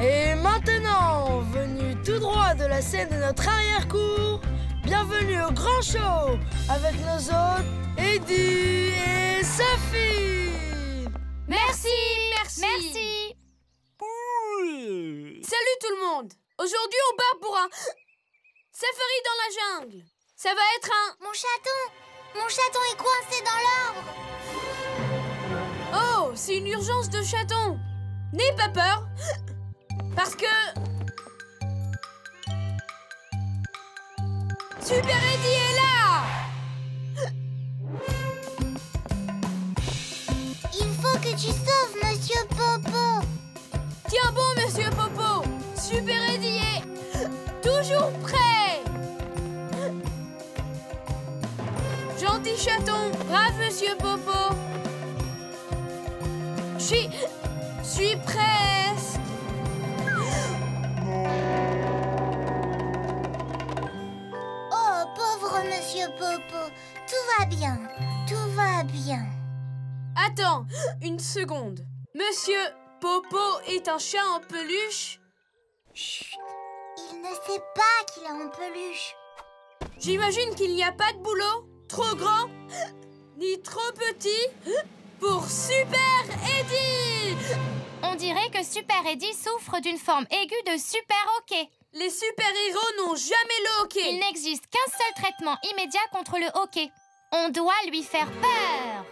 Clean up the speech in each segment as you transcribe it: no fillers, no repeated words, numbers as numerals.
Et maintenant, venu tout droit de la scène de notre arrière-cour, bienvenue au grand show avec nos hôtes Eddie et Sophie. Merci. Salut tout le monde. Aujourd'hui, on part pour un safari dans la jungle. Ça va être un... Mon chaton est coincé dans l'arbre. Oh, c'est une urgence de chaton. N'aie pas peur. Parce que... Super Eddie est là. Il faut que tu sauves Monsieur Popo. Tiens bon, Monsieur Popo. Super Eddie est toujours prêt. Gentil chaton, brave Monsieur Popo. Je suis presque. Oh, pauvre Monsieur Popo. Tout va bien. Attends, une seconde. Monsieur Popo est un chat en peluche? Chut. Il ne sait pas qu'il est en peluche. J'imagine qu'il n'y a pas de boulot trop grand ni trop petit pour Super Eddie. On dirait que Super Eddie souffre d'une forme aiguë de super hockey. Les super-héros n'ont jamais le hockey. Il n'existe qu'un seul traitement immédiat contre le hockey. On doit lui faire peur.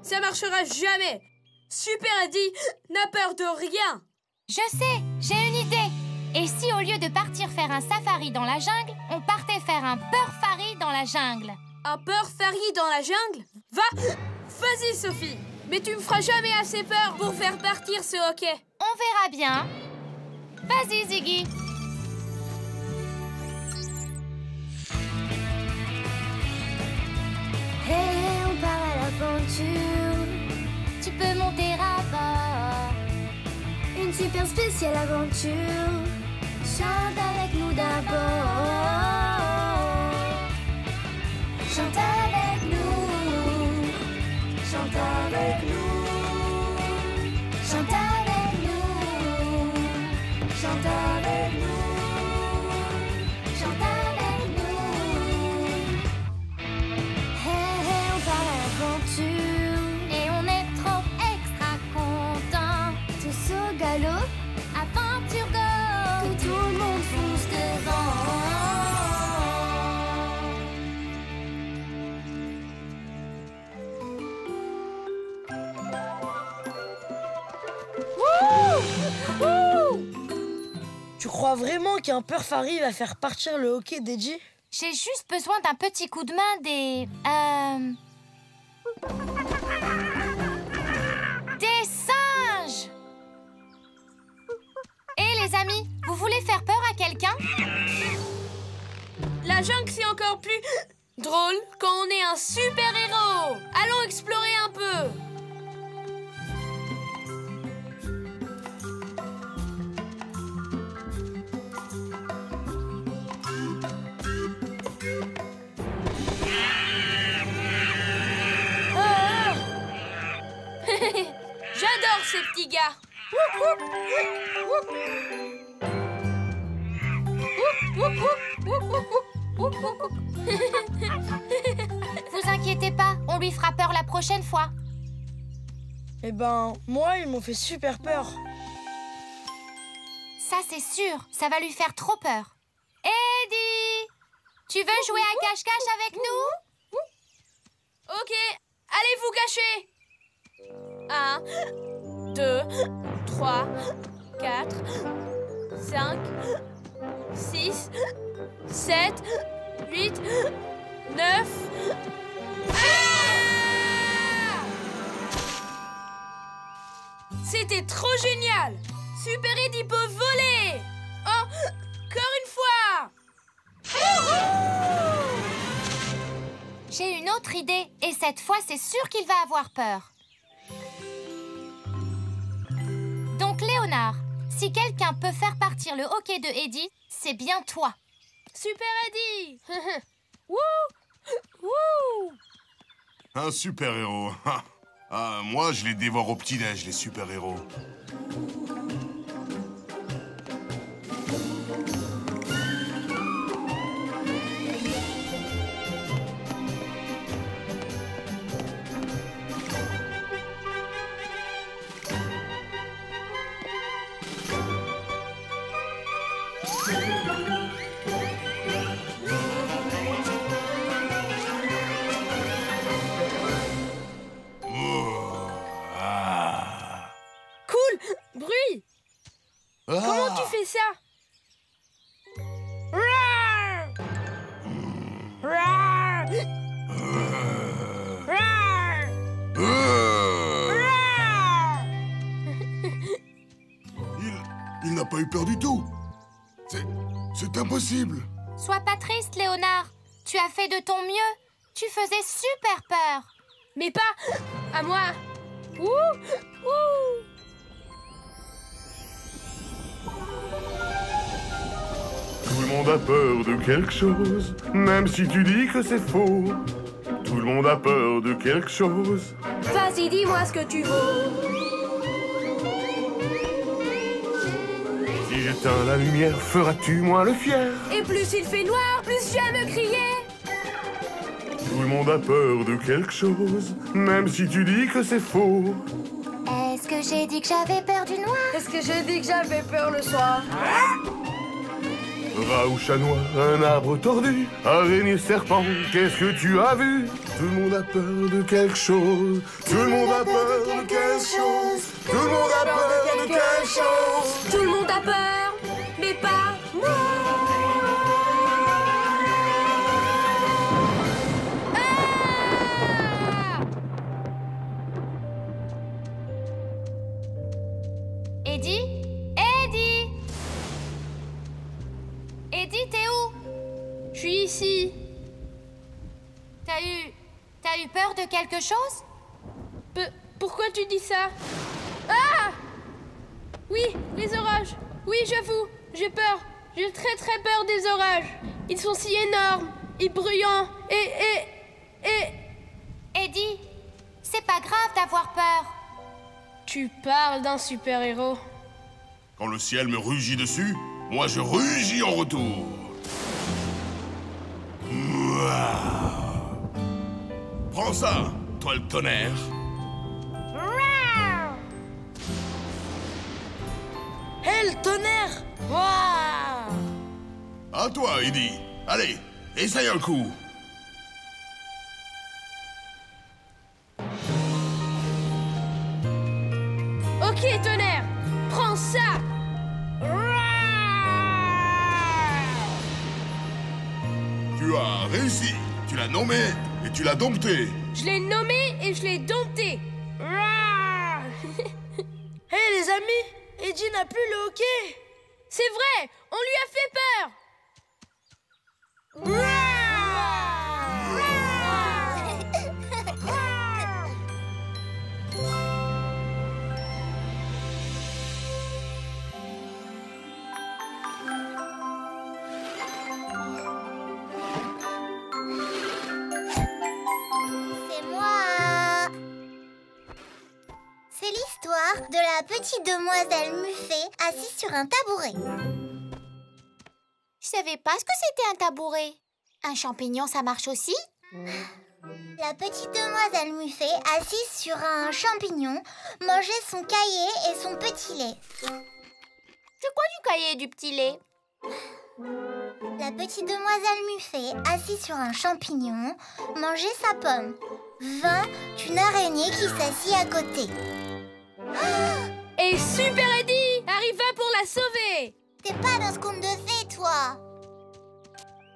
Ça marchera jamais. Super Eddie n'a peur de rien. Je sais, j'ai une idée. Et si au lieu de partir faire un safari dans la jungle, on partait faire un peur-fari dans la jungle? Un peur-fari dans la jungle? Vas-y Sophie. Mais tu me feras jamais assez peur pour faire partir ce hockey. On verra bien. Vas-y Ziggy. Hey, on part à l'aventure. Tu peux monter à bord. Une super spéciale aventure. Chante avec nous d'abord. Chante avec nous. Chante avec nous. Chante avec nous. Chante avec nous. Chante avec nous. Hey, hey, on part à l'aventure. Et on est trop extra contents. Tous au galop. Aventure go. Que tout le monde fonce devant. Tu crois vraiment qu'un peur-fari va faire partir le hockey d'Eddie? J'ai juste besoin d'un petit coup de main des... Des singes! Et les amis, vous voulez faire peur à quelqu'un? La jungle, c'est encore plus drôle quand on est un super-héros. Allons explorer un peu. J'adore ces petits gars. Vous inquiétez pas, on lui fera peur la prochaine fois. Eh ben, moi, ils m'ont fait super peur. Ça, c'est sûr, ça va lui faire trop peur. Eddie, tu veux jouer à cache-cache avec nous? Ok, allez vous cacher. 1, 2, 3, 4, 5, 6, 7, 8, 9... C'était trop génial! Super Eddie peut voler! Oh, encore une fois! J'ai une autre idée, et cette fois, c'est sûr qu'il va avoir peur. Donc, Léonard, si quelqu'un peut faire partir le hockey de Eddie, c'est bien toi. Super Eddie! Wouh! Wouh! Un super-héros. Ah, moi, je les dévore au petit-déj, les super-héros. Cool! Bruit! Comment tu fais ça? Rouar! Rouar! Rouar! Rouar! Il n'a pas eu peur du tout. C'est impossible. Sois pas triste, Léonard. Tu as fait de ton mieux. Tu faisais super peur. Mais pas à moi. Ouh, ouh. Tout le monde a peur de quelque chose, même si tu dis que c'est faux. Tout le monde a peur de quelque chose. Vas-y, dis-moi ce que tu vaux. Si j'éteins la lumière, feras-tu moins le fier? Et plus il fait noir, plus j'aime crier. Tout le monde a peur de quelque chose, même si tu dis que c'est faux. Est-ce que j'ai dit que j'avais peur du noir? Est-ce que j'ai dit que j'avais peur le soir? Rat ou chat noir, un arbre tordu, araignée, serpent, qu'est-ce que tu as vu? Tout le monde a peur de quelque chose. Tout le monde a peur de quelque chose. Tout le monde a peur de quelque chose. Tout le monde a peur, mais pas moi. Eddie? Eddie? Eddie, t'es où? Je suis ici. T'as eu peur de quelque chose? Pourquoi tu dis ça? Ah! Oui, les orages. Oui, j'avoue, j'ai peur. J'ai très très peur des orages. Ils sont si énormes et bruyants et... Eddie, c'est pas grave d'avoir peur. Tu parles d'un super-héros. Quand le ciel me rugit dessus, moi je rugis en retour. Mouah. Prends ça, toi le tonnerre. Hé, le tonnerre! Waouh! À toi, Eddie. Allez, essaye un coup. Ok, tonnerre, prends ça. Tu as réussi. Tu l'as nommé et tu l'as dompté. Je l'ai nommé et je l'ai dompté. Hé, les amis! Eddie n'a plus le hockey! C'est vrai, on lui a fait peur. C'est moi. C'est l'histoire de la petite demoiselle Muffet assise sur un tabouret. Je savais pas ce que c'était un tabouret. Un champignon, ça marche aussi? La petite demoiselle Muffet, assise sur un champignon, mangeait son cahier et son petit lait. C'est quoi du cahier et du petit lait? La petite demoiselle Muffet, assise sur un champignon, mangeait sa pomme. Vint une araignée qui s'assit à côté. Et Super Eddie arriva pour la sauver. T'es pas dans ce conte de fées, toi.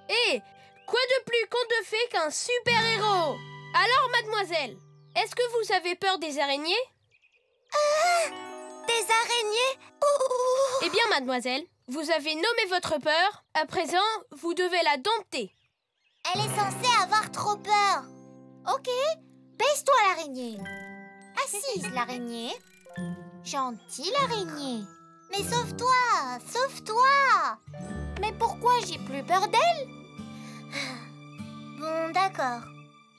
Et quoi de plus conte de fées qu'un super-héros? Alors, mademoiselle, est-ce que vous avez peur des araignées? Des araignées? Eh bien, mademoiselle, vous avez nommé votre peur. À présent, vous devez la dompter. Elle est censée avoir trop peur. Ok, baisse-toi l'araignée. Assise l'araignée. Gentille araignée. Mais sauve-toi, sauve-toi. Mais pourquoi j'ai plus peur d'elle? Bon, d'accord.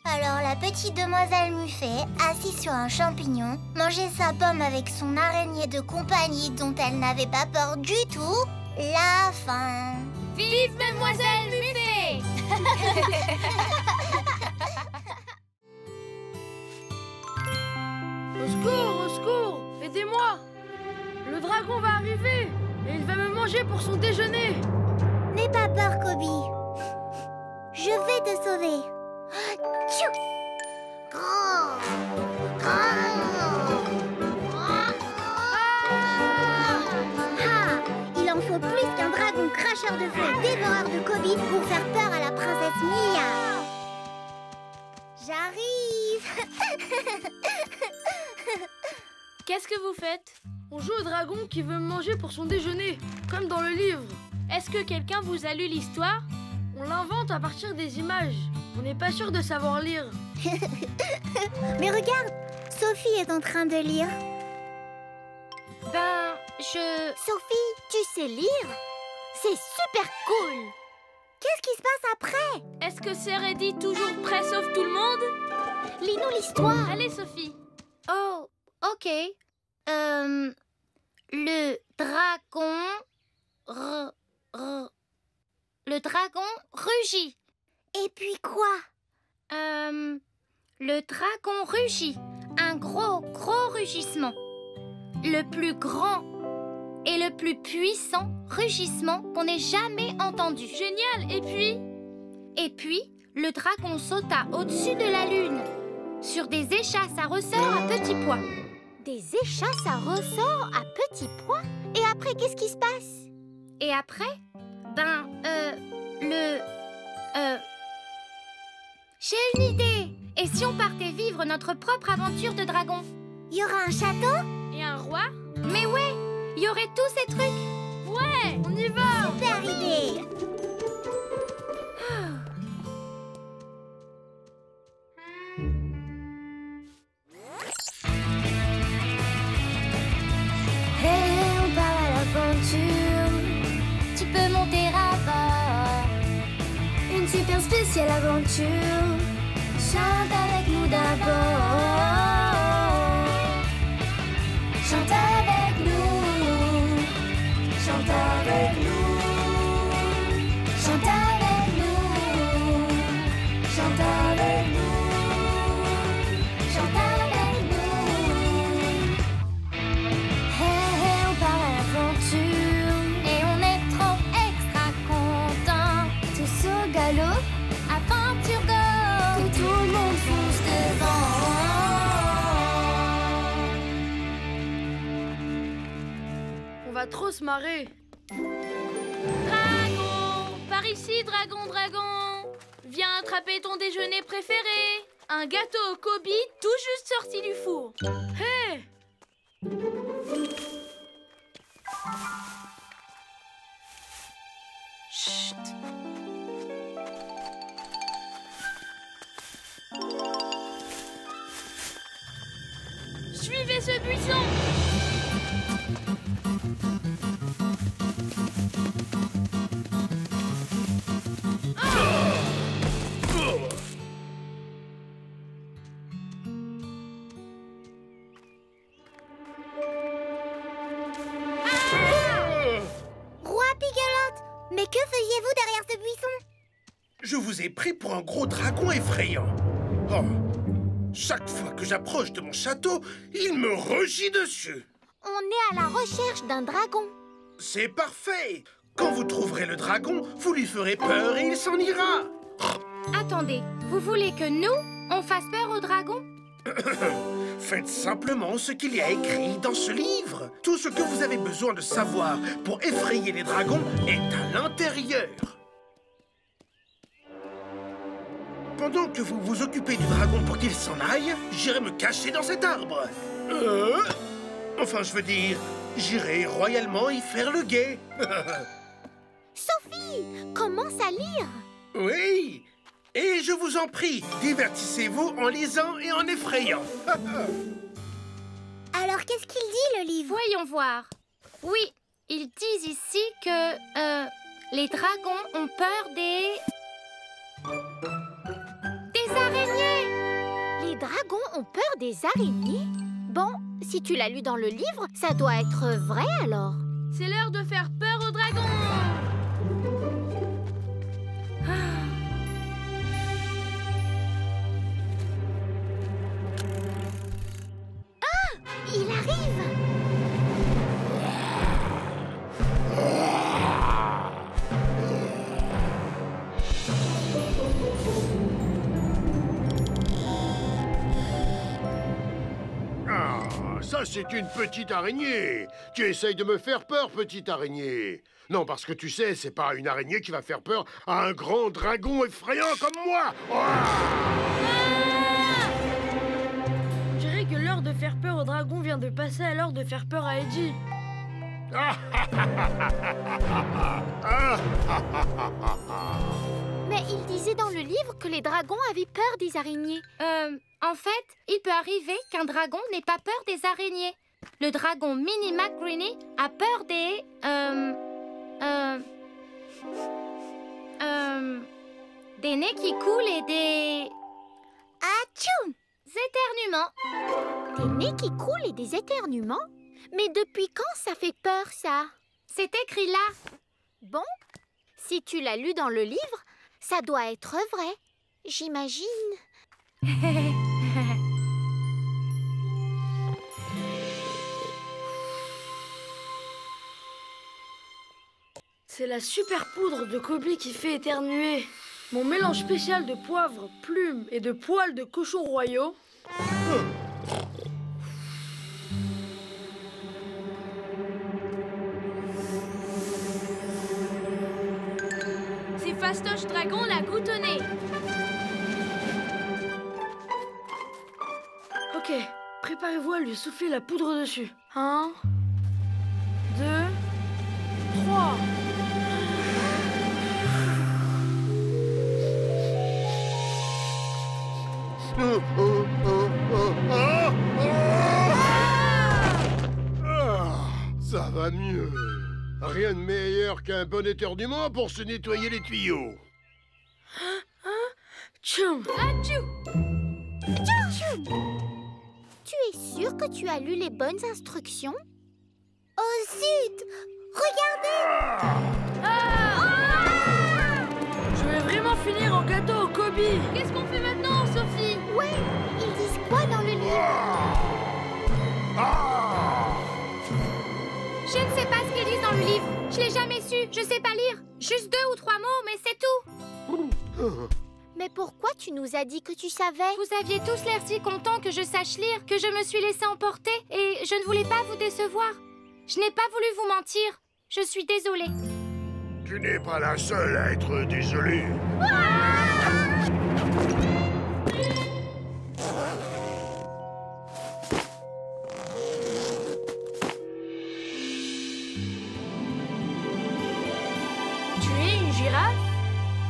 Alors la petite demoiselle Muffet, assise sur un champignon, mangeait sa pomme avec son araignée de compagnie dont elle n'avait pas peur du tout. La fin. Vive Mademoiselle Muffet! Au secours, au secours! Aidez-moi! Le dragon va arriver et il va me manger pour son déjeuner! N'aie pas peur, Koby. Je vais te sauver. Tchou. Grand. Il en faut plus qu'un dragon cracheur de feu dévoreur de Koby pour faire peur à la princesse Mia. J'arrive. Qu'est-ce que vous faites? On joue au dragon qui veut me manger pour son déjeuner, comme dans le livre. Est-ce que quelqu'un vous a lu l'histoire? On l'invente à partir des images. On n'est pas sûr de savoir lire. Mais regarde, Sophie est en train de lire. Sophie, tu sais lire? C'est super cool. Qu'est-ce qui se passe après? Est-ce que c'est Reddy toujours prêt sauf tout le monde? Lis-nous l'histoire. Allez, Sophie. Oh, ok. Le dragon... Le dragon rugit. Et puis quoi? Le dragon rugit. Un gros rugissement. Le plus grand et le plus puissant rugissement qu'on ait jamais entendu. Génial. Et puis, le dragon sauta au-dessus de la lune, sur des échasses à ressorts à petits pois. Des échasses à ressorts à petits pois? Et après, qu'est-ce qui se passe? Et après, j'ai une idée. Et si on partait vivre notre propre aventure de dragon? Il y aura un château? Et un roi? Mais ouais, il y aurait tous ces trucs. Ouais, on y va. Super idée. Hey, on part à l'aventure. Tu peux monter à bord. Une super spéciale aventure. Chante avec nous d'abord. Chante avec nous. Chante avec nous. Chante avec nous. Chante avec nous. Chante avec nous. Hey, on part à l'aventure. Et on est trop extra contents. Tous au galop, aventure go. Que tout le monde fonce devant. On va trop se marrer. Dragon, par ici, dragon. Viens attraper ton déjeuner préféré. Un gâteau au Koby tout juste sorti du four. Hé! Chut. Suivez ce buisson. Roi Pigelotte, mais que faisiez-vous derrière ce buisson? Je vous ai pris pour un gros dragon effrayant. Oh, chaque fois que j'approche de mon château, il me rugit dessus. On est à la recherche d'un dragon. C'est parfait. Quand vous trouverez le dragon, vous lui ferez peur et il s'en ira. Attendez, vous voulez que nous, on fasse peur au dragon? Faites simplement ce qu'il y a écrit dans ce livre. Tout ce que vous avez besoin de savoir pour effrayer les dragons est à l'intérieur. Pendant que vous vous occupez du dragon pour qu'il s'en aille, j'irai me cacher dans cet arbre. Enfin, je veux dire, j'irai royalement y faire le guet. Sophie, commence à lire. Oui. Et je vous en prie, divertissez-vous en lisant et en effrayant. Alors, qu'est-ce qu'il dit, le livre? Voyons voir. Oui, ils disent ici que les dragons ont peur des araignées. Les dragons ont peur des araignées? Bon, si tu l'as lu dans le livre, ça doit être vrai alors. C'est l'heure de faire peur aux dragons. Il arrive! Ça, c'est une petite araignée. Tu essayes de me faire peur, petite araignée. Non, parce que tu sais, c'est pas une araignée qui va faire peur à un grand dragon effrayant comme moi. Je dirais que l'heure de faire peur au dragon vient de passer à l'heure de faire peur à Eddie. Mais il disait dans le livre que les dragons avaient peur des araignées. En fait, il peut arriver qu'un dragon n'ait pas peur des araignées. Le dragon Mini McGreeny a peur des... des nez qui coulent et des... Atchoum! éternuements. Des nez qui coulent et des éternuements? Mais depuis quand ça fait peur, ça? C'est écrit là. Bon, si tu l'as lu dans le livre, ça doit être vrai, j'imagine. C'est la super poudre de Kobe qui fait éternuer. Mon mélange spécial de poivre, plumes et de poils de cochons royaux. C'est Fastoche Dragon la goutonnée. Ok, préparez-vous à lui souffler la poudre dessus. 1, 2, 3. Ça va mieux. Rien de meilleur qu'un bon éternuement pour se nettoyer les tuyaux. Tchoum! Tu es sûr que tu as lu les bonnes instructions? Oh zut! Regardez! Je vais vraiment finir en gâteau au Kobe. Qu'est-ce qu'on fait maintenant, Sophie? Ouais, ils disent quoi dans le livre? Je ne sais pas ce qu'ils disent dans le livre. Je l'ai jamais su, je sais pas lire. Juste 2 ou 3 mots, mais c'est tout. Mais pourquoi tu nous as dit que tu savais? Vous aviez tous l'air si contents que je sache lire, que je me suis laissée emporter et je ne voulais pas vous décevoir. Je n'ai pas voulu vous mentir. Je suis désolée. Tu n'es pas la seule à être désolée. Tu es une girafe?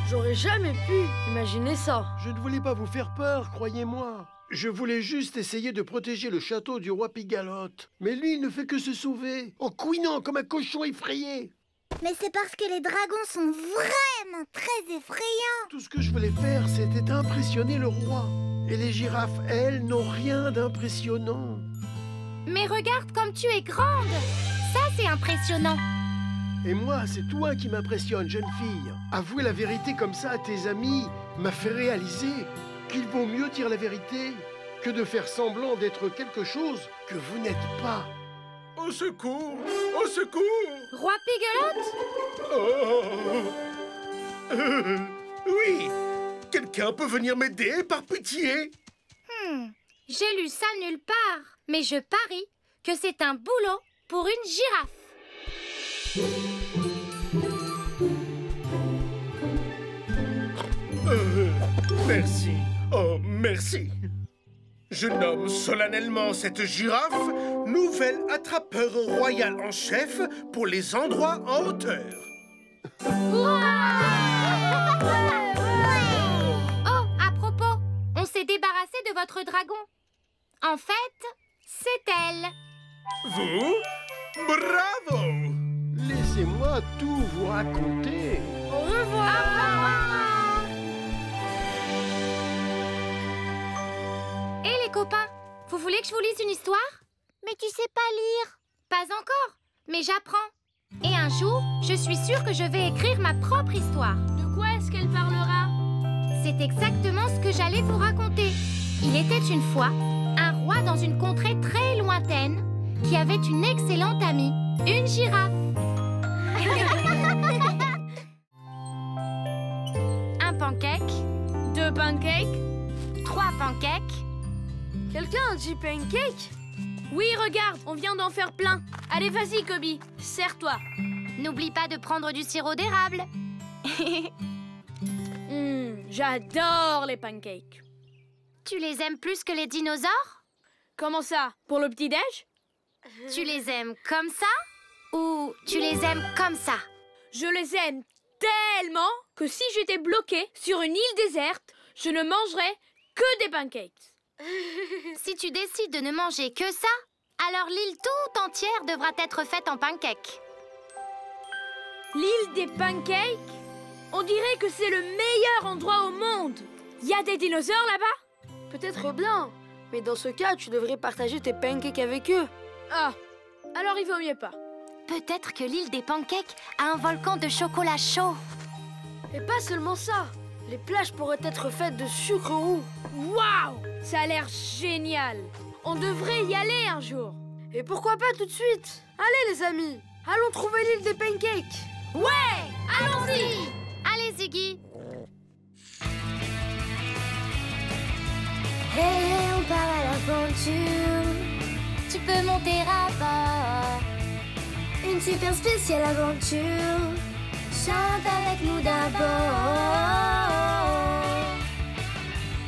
J'aurais jamais pu imaginer ça. Je ne voulais pas vous faire peur, croyez-moi. Je voulais juste essayer de protéger le château du roi Pigalotte. Mais lui, il ne fait que se sauver, en couinant comme un cochon effrayé. Mais c'est parce que les dragons sont vraiment très effrayants. Tout ce que je voulais faire, c'était impressionner le roi. Et les girafes, elles, n'ont rien d'impressionnant. Mais regarde comme tu es grande. Ça, c'est impressionnant. Et moi, c'est toi qui m'impressionne, jeune fille. Avouer la vérité comme ça à tes amis m'a fait réaliser qu'il vaut mieux dire la vérité que de faire semblant d'être quelque chose que vous n'êtes pas. Au secours! Au secours! Roi Pigalotte? Oui! Quelqu'un peut venir m'aider, par pitié? J'ai lu ça nulle part. Mais je parie que c'est un boulot pour une girafe. Merci. Oh, merci. Je nomme solennellement cette girafe nouvelle attrapeur royal en chef pour les endroits en hauteur. Oh, à propos, on s'est débarrassé de votre dragon. En fait, c'est elle. Vous? Bravo! Laissez-moi tout vous raconter. Au revoir. Et les copains, vous voulez que je vous lise une histoire? Mais tu sais pas lire. Pas encore, mais j'apprends. Et un jour, je suis sûre que je vais écrire ma propre histoire. De quoi est-ce qu'elle parlera? C'est exactement ce que j'allais vous raconter. Il était une fois un roi dans une contrée très lointaine qui avait une excellente amie, une girafe. Un pancake, 2 pancakes, 3 pancakes, Quelqu'un a dit pancake? Oui, regarde, on vient d'en faire plein. Allez, vas-y, Kobe, serre-toi. N'oublie pas de prendre du sirop d'érable. J'adore les pancakes. Tu les aimes plus que les dinosaures? Comment ça? Pour le petit-déj? Tu les aimes comme ça? Ou tu les aimes comme ça? Je les aime tellement que si j'étais bloquée sur une île déserte, je ne mangerais que des pancakes. Si tu décides de ne manger que ça, alors l'île tout entière devra être faite en pancakes. L'île des pancakes? On dirait que c'est le meilleur endroit au monde. Y a des dinosaures là-bas? Peut-être bien, mais dans ce cas, tu devrais partager tes pancakes avec eux. Ah, alors il vaut mieux pas. Peut-être que l'île des pancakes a un volcan de chocolat chaud. Et pas seulement ça, les plages pourraient être faites de sucre roux. Waouh! Ça a l'air génial. On devrait y aller un jour. Et pourquoi pas tout de suite? Allez les amis, allons trouver l'île des pancakes. Ouais! Allons-y! Allez Ziggy. Hey, on part à l'aventure. Tu peux monter à bord. Une super spéciale aventure. Chante avec nous d'abord.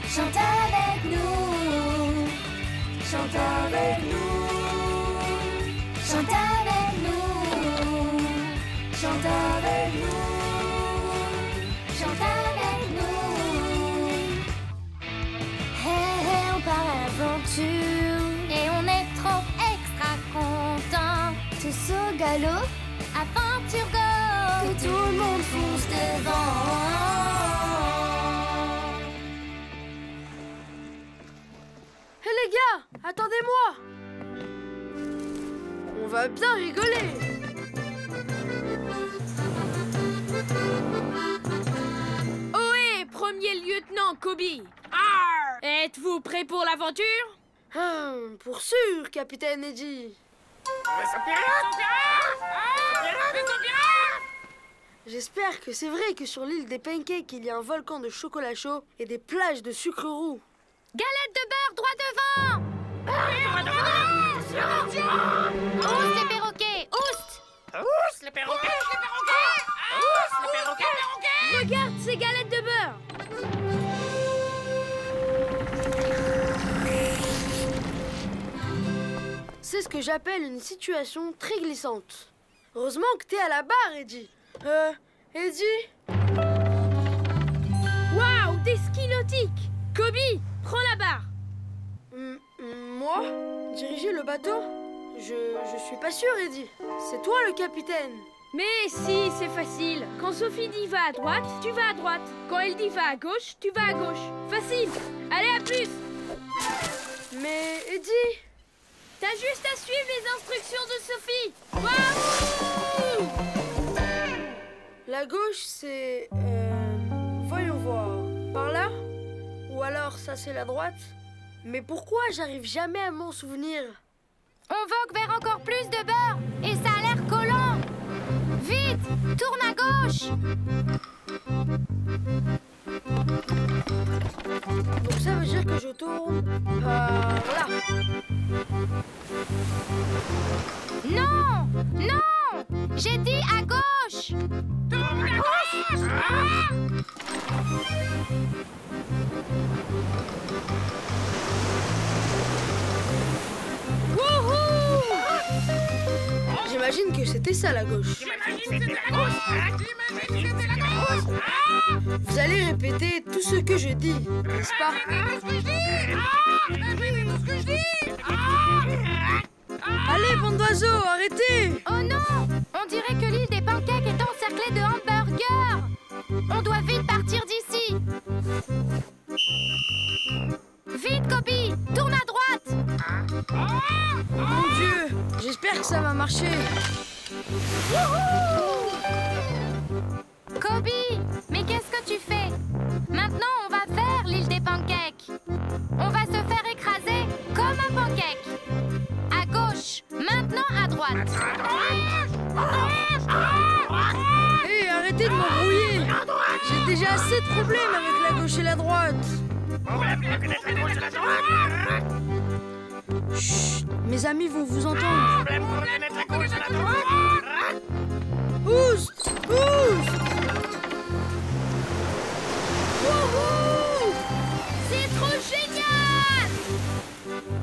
Chante avec nous. Chante avec nous. Chante avec nous. Chante avec nous. Chante avec nous. Hey, hey, on part à l'aventure. Et on est trop extra contents. Tous au galop. Aventure go. Que tout le monde fonce devant. Hé les gars, attendez-moi. On va bien rigoler. Ohé, premier lieutenant Kobe. Arr! Êtes-vous prêt pour l'aventure? Pour sûr, capitaine Eddie. J'espère que c'est vrai que sur l'île des pancakes, il y a un volcan de chocolat chaud et des plages de sucre roux. Galette de beurre droit devant. Ousse les perroquets, ousse. Ousse les perroquets, ousse les perroquets. Regarde ces galettes de beurre. C'est ce que j'appelle une situation très glissante. Heureusement que t'es à la barre, Eddie. Eddie? Waouh, des skis nautiques. Kobe, prends la barre. Moi? Diriger le bateau? Je suis pas sûr, Eddie. C'est toi le capitaine. Mais si, c'est facile. Quand Sophie dit va à droite, tu vas à droite. Quand elle dit va à gauche, tu vas à gauche. Facile. Allez, à plus. Mais Eddie? T'as juste à suivre les instructions de Sophie. Waouh! La gauche, c'est... voyons voir. Par là? Ou alors ça, c'est la droite? Mais pourquoi j'arrive jamais à m'en souvenir? On vogue vers encore plus de beurre. Et ça a l'air collant. Vite, tourne à gauche. Donc ça veut dire que je tourne par là. Non, non, j'ai dit à gauche. Tourne à gauche. Wouhou! J'imagine que c'était ça la gauche. J'imagine que c'était la gauche. J'imagine que c'était la gauche. Vous allez répéter tout ce que je dis, n'est-ce pas? Ce que je dis. Répétez tout ce que je dis. Allez, bande d'oiseaux, arrêtez! Oh non, on dirait que l'île des pancakes est encerclée de hamburgers. On doit vite partir d'ici. Vite, Kobe, tourne à droite. Mon Dieu, j'espère que ça va marcher. Kobe, mais qu'est-ce que tu fais? Maintenant, on va faire l'île des pancakes. On va se faire écraser comme un pancake. À gauche, maintenant à droite. Hé, arrêtez de m'embrouiller. J'ai déjà assez de problèmes avec la gauche et la droite. On va bien connaître la gauche et la droite. Chut, Mes amis vont vous entendre. Oust! Oust! Wouhou! C'est trop génial!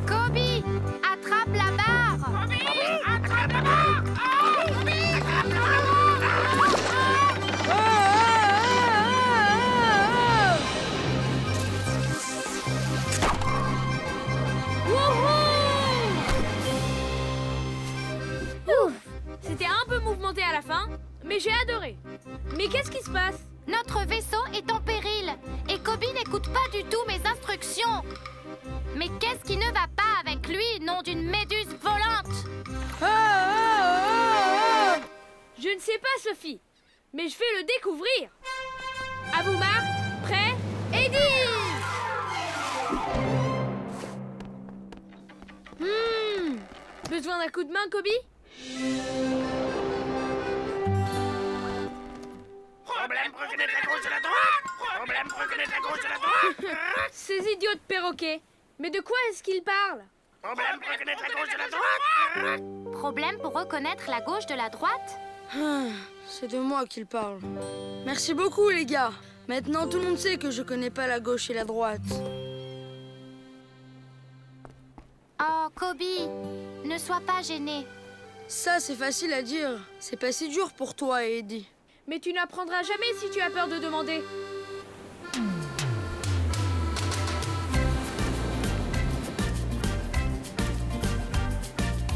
Kobe, attrape la barre! Kobe, attrape la barre! Kobe, attrape la barre! Ouf! C'était un peu mouvementé à la fin, mais j'ai adoré. Mais qu'est-ce qui se passe? Notre vaisseau est en péril et Kobe n'écoute pas du tout mes instructions. Mais qu'est-ce qui ne va pas avec lui, nom d'une méduse volante? Je ne sais pas, Sophie, mais je vais le découvrir. À vous, Marc. Prêt? Eddie! Besoin d'un coup de main, Kobe? Problème pour reconnaître la gauche de la droite! Problème pour reconnaître la gauche de la droite! Ces idiots de perroquets. Mais de quoi est-ce qu'ils parlent? Problème pour reconnaître la gauche de la droite! Problème pour reconnaître la gauche de la droite? C'est de moi qu'ils parlent. Merci beaucoup, les gars. Maintenant, tout le monde sait que je connais pas la gauche et la droite. Oh, Kobe, ne sois pas gêné. Ça, c'est facile à dire. C'est pas si dur pour toi, Eddie. Mais tu n'apprendras jamais si tu as peur de demander.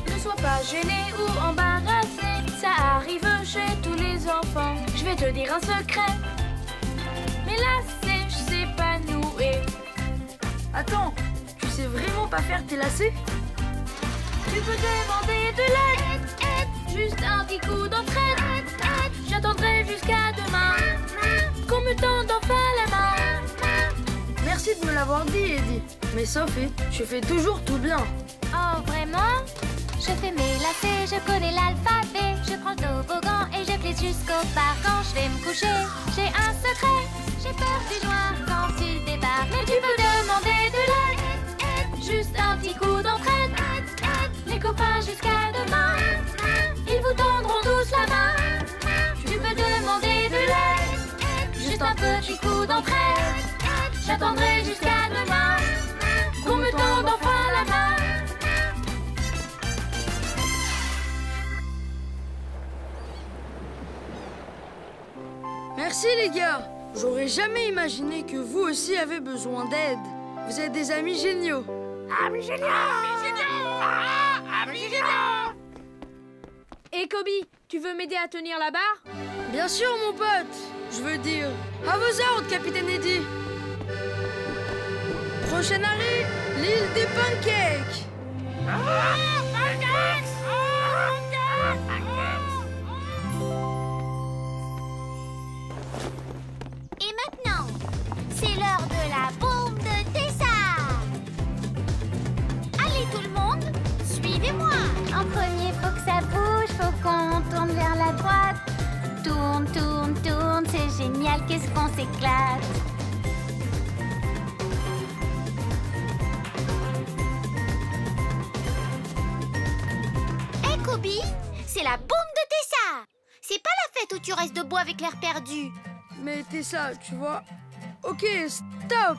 Ne sois pas gêné ou embarrassé, ça arrive chez tous les enfants. Je vais te dire un secret, mais là c'est s'épanouir. Attends, tu sais vraiment pas faire tes lacets? Tu peux demander de l'aide, juste un petit coup d'entraide. J'attendrai jusqu'à demain qu'on me tende enfin la main. Merci de me l'avoir dit, Eddie. Mais Sophie, tu fais toujours tout bien. Oh, vraiment? Je fais mes lacets, je connais l'alphabet. Je prends le toboggan et je glisse jusqu'au bar. Quand je vais me coucher, j'ai un secret. J'ai peur du noir quand il débarque. Mais tu peux demander de l'aide, juste un petit coup d'entraide. Les copains jusqu'à demain, ils vous tendront tous la main. Tu peux demander de l'aide, juste un petit coup d'entraide. J'attendrai jusqu'à demain qu'on me tende enfin la main. Merci, les gars. J'aurais jamais imaginé que vous aussi avez besoin d'aide. Vous êtes des amis géniaux. Amis géniaux! Amis géniaux! Amis géniaux! Et Kobe, tu veux m'aider à tenir la barre? Bien sûr, mon pote. Je veux dire, à vos ordres, Capitaine Eddie. Prochain arrêt, l'île des pancakes. Pancakes! Et maintenant, c'est l'heure de la bombe de Tessa. Allez tout le monde, suivez-moi. En premier, faut que ça bouge, faut qu'on tourne vers la droite. Tourne, tourne, tourne, c'est génial, qu'est-ce qu'on s'éclate. Hé Kobe, c'est la bombe de Tessa. C'est pas la fête où tu restes debout avec l'air perdu. Mais Tessa, tu vois... Ok, stop.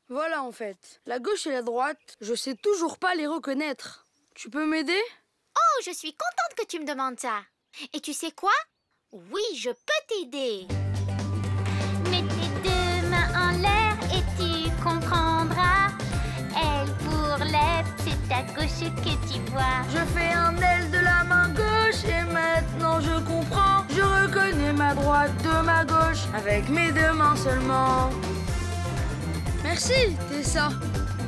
Voilà, en fait. La gauche et la droite, je sais toujours pas les reconnaître. Tu peux m'aider? Oh, je suis contente que tu me demandes ça. Et tu sais quoi? Oui, je peux t'aider. Mets tes deux mains en l'air et tu comprendras. Aile pour lèvres, c'est ta gauche que tu vois. Je fais un L de la main gauche et maintenant je comprends. Je reconnais ma droite de ma gauche avec mes deux mains seulement. Merci, Tessa.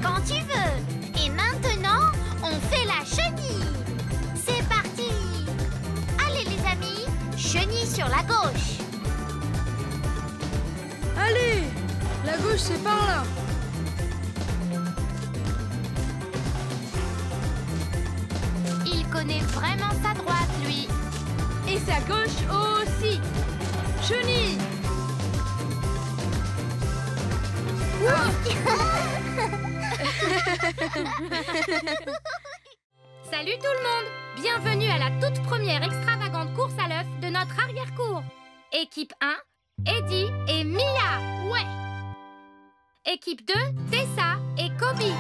Quand tu veux. Et maintenant, on fait la chenille. C'est parti. Allez les amis, chenille sur la gauche. Allez, la gauche c'est par là. Il connaît vraiment sa droite, lui. Et sa gauche aussi. Chenille. Salut tout le monde! Bienvenue à la toute première extravagante course à l'œuf de notre arrière-cour. Équipe 1, Eddie et Mia. Ouais! Équipe 2, Tessa et Kobe.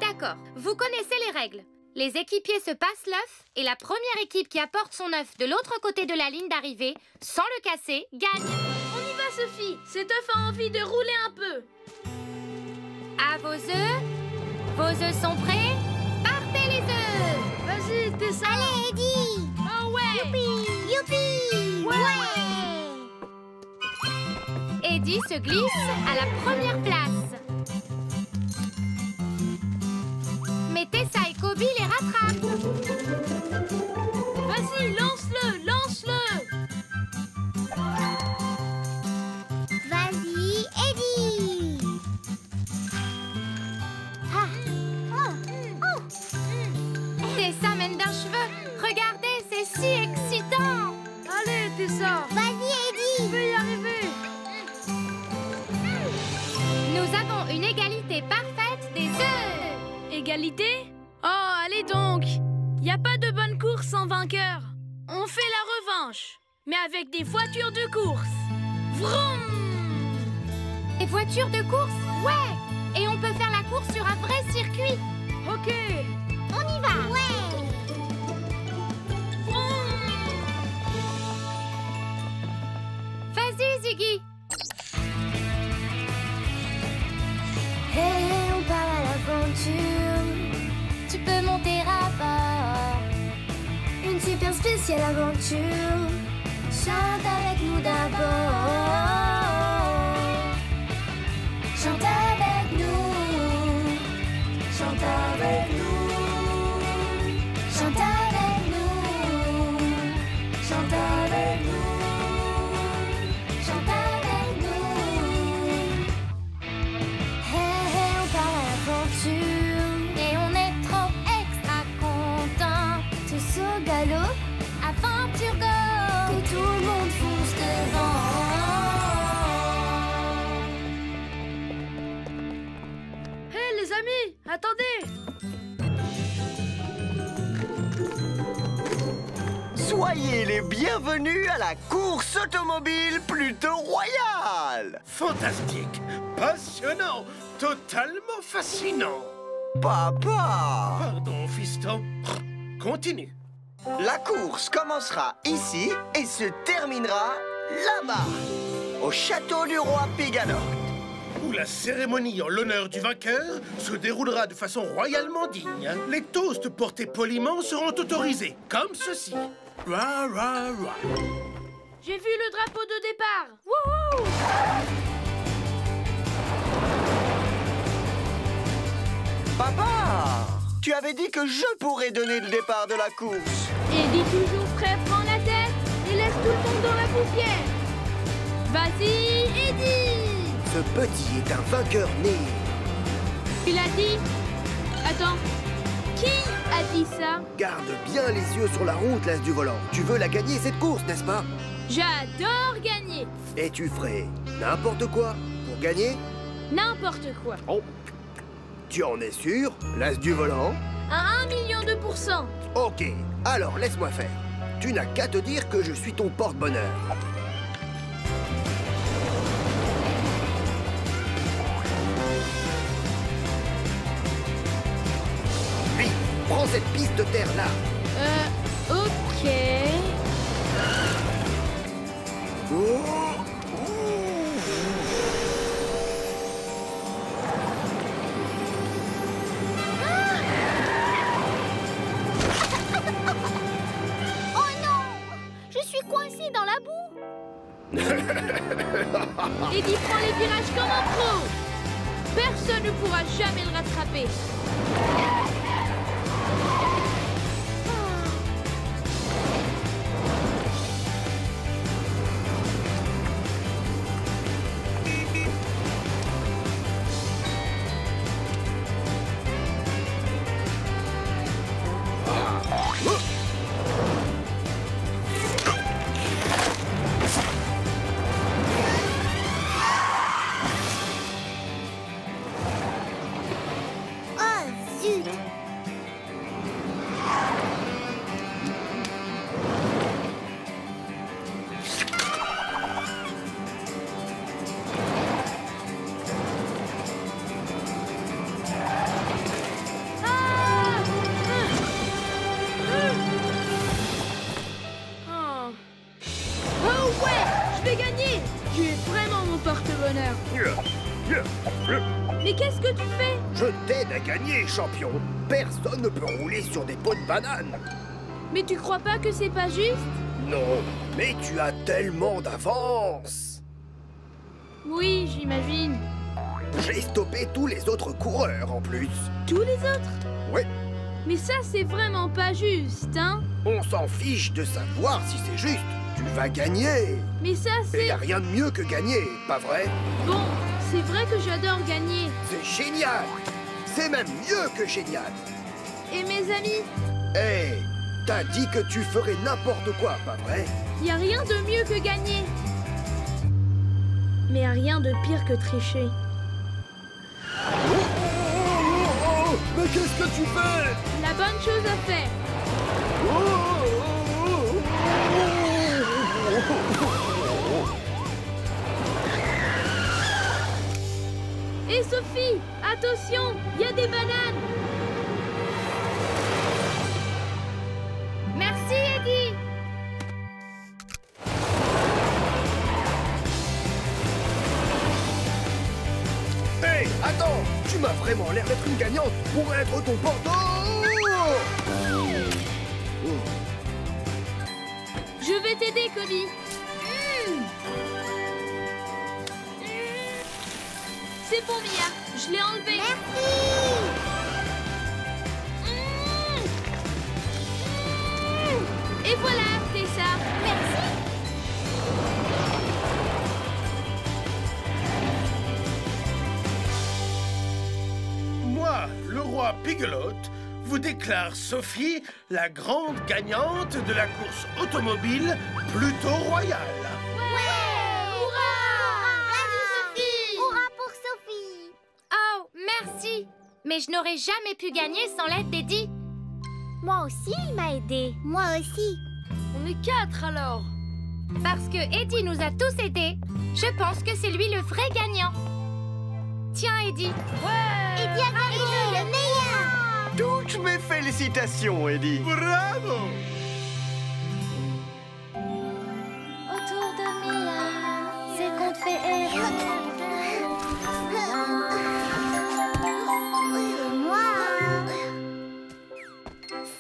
D'accord, vous connaissez les règles. Les équipiers se passent l'œuf et la première équipe qui apporte son œuf de l'autre côté de la ligne d'arrivée, sans le casser, gagne. On y va, Sophie. Cet œuf a envie de rouler un peu. À vos œufs. Vos œufs sont prêts? Partez les œufs! Vas-y, Tessa. Allez, Eddie! Oh ouais! Youpi! Youpi! Ouais! Eddie se glisse à la première place. Mais Tessa et Kobe les rattrapent. Vas-y, lance-le, lance-le! Vas-y, Eddie! Ah. Oh. Oh. Tessa mène d'un cheveu. Regardez, c'est si excitant. Allez, Tessa! Vas-y, Eddie! Tu peux y arriver! Nous avons une égalité parfaite des œufs. Égalité? Oh, allez donc! Y a pas de bonne course sans vainqueur. On fait la revanche, mais avec des voitures de course. Vroom! Des voitures de course? Ouais! Et on peut faire la course sur un vrai circuit. Ok! On y va! Ouais! Vas-y, Ziggy. Hey, on part à l'aventure. Tu peux monter à bord. Une super spéciale aventure. Chante avec nous d'abord. Chante avec nous. Chante avec nous. Chante avec nous. Chante avec nous. Chante avec nous. Hey, hey, on part à l'aventure. Et on est trop extra contents. Tous au galop. Aventure go! Que tout le monde fonce devant. Hé, les amis, attendez! Soyez les bienvenus à la course automobile plutôt royale. Fantastique, passionnant, totalement fascinant. Papa! Pardon, fiston. Continue. La course commencera ici et se terminera là-bas, au château du roi Péganord. Où la cérémonie en l'honneur du vainqueur se déroulera de façon royalement digne. Les toasts portés poliment seront autorisés, comme ceci. Ra, ra, ra. J'ai vu le drapeau de départ. Wouhou! Papa! Tu avais dit que je pourrais donner le départ de la course. Eddie toujours prêt, prends la tête et laisse tout le monde dans la poussière. Vas-y, Eddie! Ce petit est un vainqueur né. Tu l'as dit? Attends, qui a dit ça? Garde bien les yeux sur la route, l'as du volant. Tu veux la gagner, cette course, n'est-ce pas? J'adore gagner. Et tu ferais n'importe quoi pour gagner? N'importe quoi. Oh. Tu en es sûr, l'as du volant? À 1 million de %. Ok, alors laisse-moi faire. Tu n'as qu'à te dire que je suis ton porte-bonheur. Vite, prends cette piste de terre là. Ok. Oh. Coincé dans la boue. Eddie prend les virages comme un pro. Personne ne pourra jamais le rattraper. faire. Mais qu'est-ce que tu fais? Je t'aide à gagner, champion. Personne ne peut rouler sur des pots de banane. Mais tu crois pas que c'est pas juste? Non, mais tu as tellement d'avance. Oui, j'imagine. J'ai stoppé tous les autres coureurs en plus. Tous les autres? Oui. Mais ça, c'est vraiment pas juste, hein? On s'en fiche de savoir si c'est juste. Tu vas gagner. Mais ça, Et c'est... y a rien de mieux que gagner, pas vrai? Bon, c'est vrai que j'adore gagner. C'est génial. C'est même mieux que génial. Et mes amis? Hé, t'as dit que tu ferais n'importe quoi, pas vrai? Y a rien de mieux que gagner. Mais y a rien de pire que tricher. Mais qu'est-ce que tu fais? La bonne chose à faire. Et Sophie, attention, il y a des bananes. Merci, Eddie. Hé, attends! Tu m'as vraiment l'air d'être une gagnante pour être ton porto! Je vais t'aider, Cody. C'est bon, Mia. Je l'ai enlevé. Et voilà, Tessa. Merci. Moi, le roi Pigalotte, vous déclare Sophie la grande gagnante de la course automobile Pluto Royale. Oh, merci. Mais je n'aurais jamais pu gagner sans l'aide d'Eddie. Moi aussi, il m'a aidé. Moi aussi. On est 4 alors. Parce que Eddie nous a tous aidés, je pense que c'est lui le vrai gagnant. Tiens, Eddie. Eddie a gagné, le meilleur. Toutes mes félicitations, Eddie. Bravo! Autour de Mia, c'est qu'on te fait errer.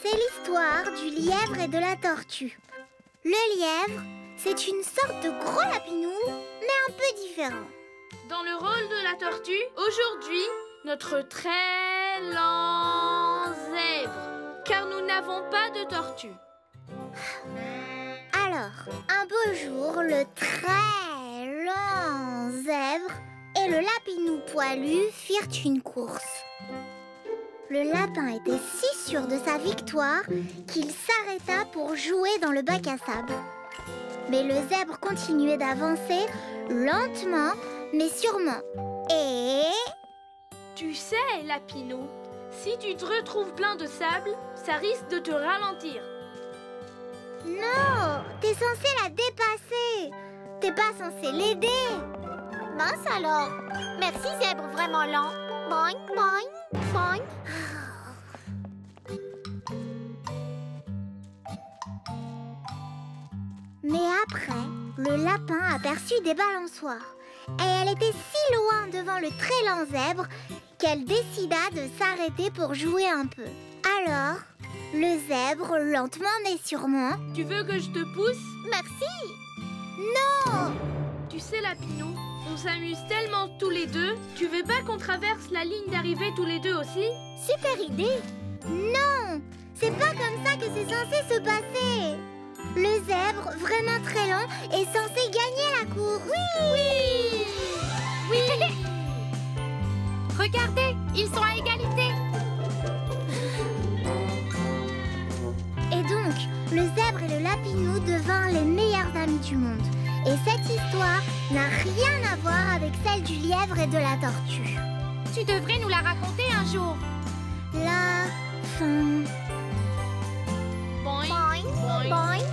C'est l'histoire du lièvre et de la tortue. Le lièvre, c'est une sorte de gros lapinou, mais un peu différent. Dans le rôle de la tortue, aujourd'hui, notre très lent zèbre, car nous n'avons pas de tortue. Alors, un beau jour, le très lent zèbre et le lapinou poilu firent une course. Le lapin était si sûr de sa victoire qu'il s'arrêta pour jouer dans le bac à sable. Mais le zèbre continuait d'avancer lentement, mais sûrement. Et... Tu sais, Lapinou, si tu te retrouves plein de sable, ça risque de te ralentir. Non, t'es censé la dépasser. T'es pas censé l'aider. Mince alors. Merci, zèbre vraiment lent. Boing, boing, boing. Mais après, le lapin aperçut des balançoires. Et elle était si loin devant le très lent zèbre qu'elle décida de s'arrêter pour jouer un peu. Alors, le zèbre, lentement mais sûrement... Tu veux que je te pousse? Merci! Non! Tu sais, Lapinou, on s'amuse tellement tous les deux. Tu veux pas qu'on traverse la ligne d'arrivée tous les deux aussi? Super idée! Non! C'est pas comme ça que c'est censé se passer! Le zèbre, vraiment très lent, est censé gagner la course. Oui! Oui! Regardez, ils sont à égalité. Et donc, le zèbre et le lapinou devinrent les meilleurs amis du monde. Et cette histoire n'a rien à voir avec celle du lièvre et de la tortue. Tu devrais nous la raconter un jour. La fin. Boing, Boing, boing.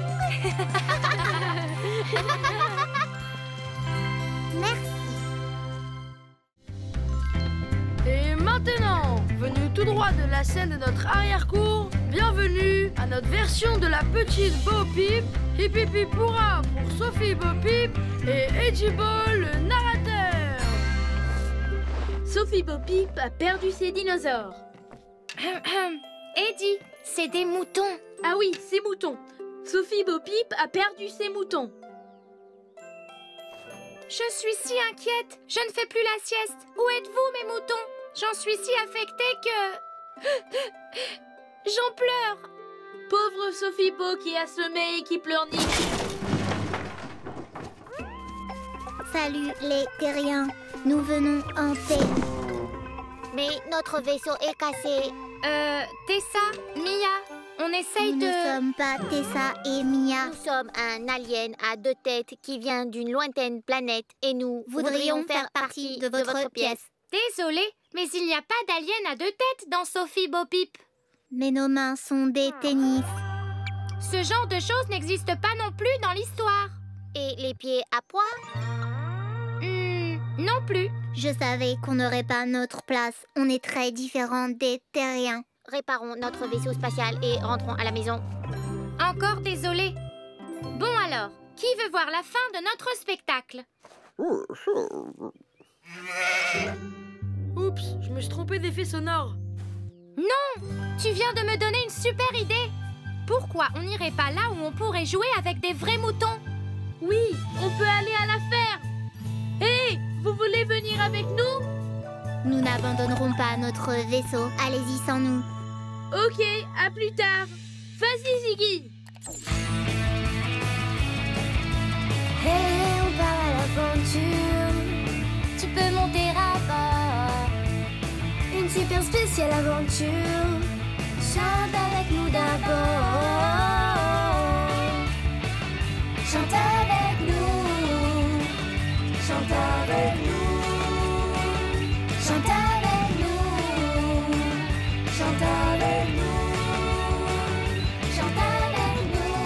Merci. Et maintenant, venu tout droit de la scène de notre arrière-cour, bienvenue à notre version de la petite Bo Peep, Hip Hip Hip Hourra pour Sophie Bo Peep et Eddie Bo le narrateur. Sophie Bo Peep a perdu ses dinosaures. Eddie, c'est des moutons. Ah oui, ses moutons. Sophie Bo Peep a perdu ses moutons. Je suis si inquiète. Je ne fais plus la sieste. Où êtes-vous, mes moutons? J'en suis si affectée que... J'en pleure. Pauvre Sophie Bo qui est assommée et qui pleurniche. Salut les terriens, nous venons en paix. Mais notre vaisseau est cassé. Tessa, Mia, on essaye Nous de... ne sommes pas Tessa et Mia. Nous sommes un alien à 2 têtes qui vient d'une lointaine planète et nous voudrions faire partie de votre pièce. Désolée, mais il n'y a pas d'alien à 2 têtes dans Sophie Bo Peep. Mais nos mains sont des tennis. Ce genre de choses n'existe pas non plus dans l'histoire. Et les pieds à pois? Non plus. Je savais qu'on n'aurait pas notre place. On est très différents des terriens. Réparons notre vaisseau spatial et rentrons à la maison. Encore désolée. Bon alors, qui veut voir la fin de notre spectacle? Oups, je me suis trompé d'effet sonore. Non, tu viens de me donner une super idée. Pourquoi on n'irait pas là où on pourrait jouer avec des vrais moutons? Oui, on peut aller à la ferme. Hé, vous voulez venir avec nous? Nous n'abandonnerons pas notre vaisseau. Allez-y sans nous. Ok, à plus tard. Vas-y, Ziggy. Hey, on part à l'aventure. Tu peux monter à bord. Une super spéciale aventure. Chante avec nous d'abord. Chante avec nous. Chante avec nous. Chante avec nous. Chante avec nous. Chante avec nous.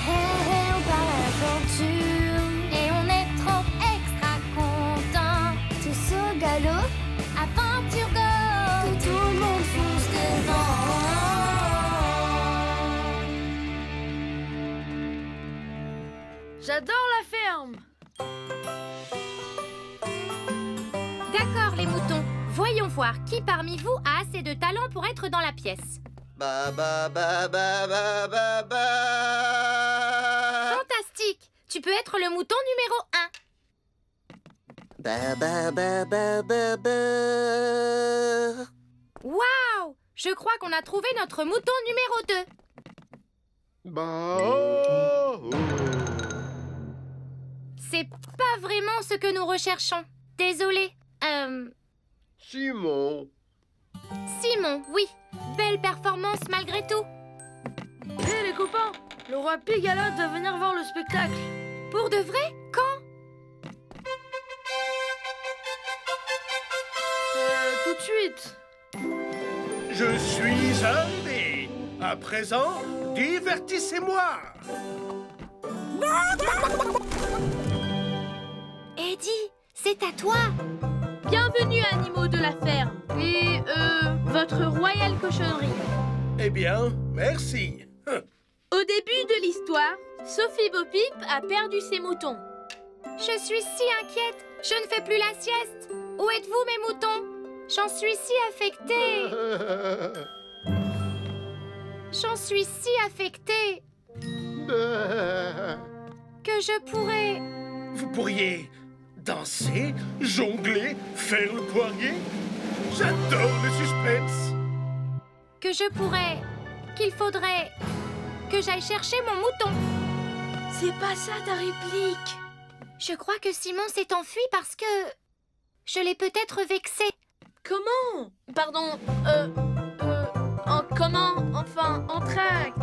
Hey, hey, on part à l'aventure. Et on est trop extra contents. Tous au galop, aventure go. Que tout le monde fonce devant. J'adore la ferme. D'accord, les moutons. Voyons voir qui parmi vous a assez de talent pour être dans la pièce. Ba ba ba ba ba ba ba. Fantastique. Tu peux être le mouton numéro 1. Ba ba ba ba ba ba. Waouh! Je crois qu'on a trouvé notre mouton numéro 2. Bah oh. C'est pas vraiment ce que nous recherchons. Désolée. Simon. Simon, oui. Belle performance malgré tout. Hé les copains, le roi Pigalotte va venir voir le spectacle. Pour de vrai? Quand? Tout de suite. Je suis arrivé. À présent, divertissez-moi. Eddie, c'est à toi. Bienvenue, animaux de la ferme. Et, votre royale cochonnerie. Eh bien, merci. Au début de l'histoire, Sophie Bo Peep a perdu ses moutons. Je suis si inquiète. Je ne fais plus la sieste. Où êtes-vous, mes moutons? J'en suis si affectée. J'en suis si affectée que je pourrais... Vous pourriez danser, jongler, faire le poirier. J'adore le suspense. Que je pourrais... qu'il faudrait... que j'aille chercher mon mouton. C'est pas ça ta réplique. Je crois que Simon s'est enfui parce que... je l'ai peut-être vexé. Comment? Pardon, comment? Enfin, en tract.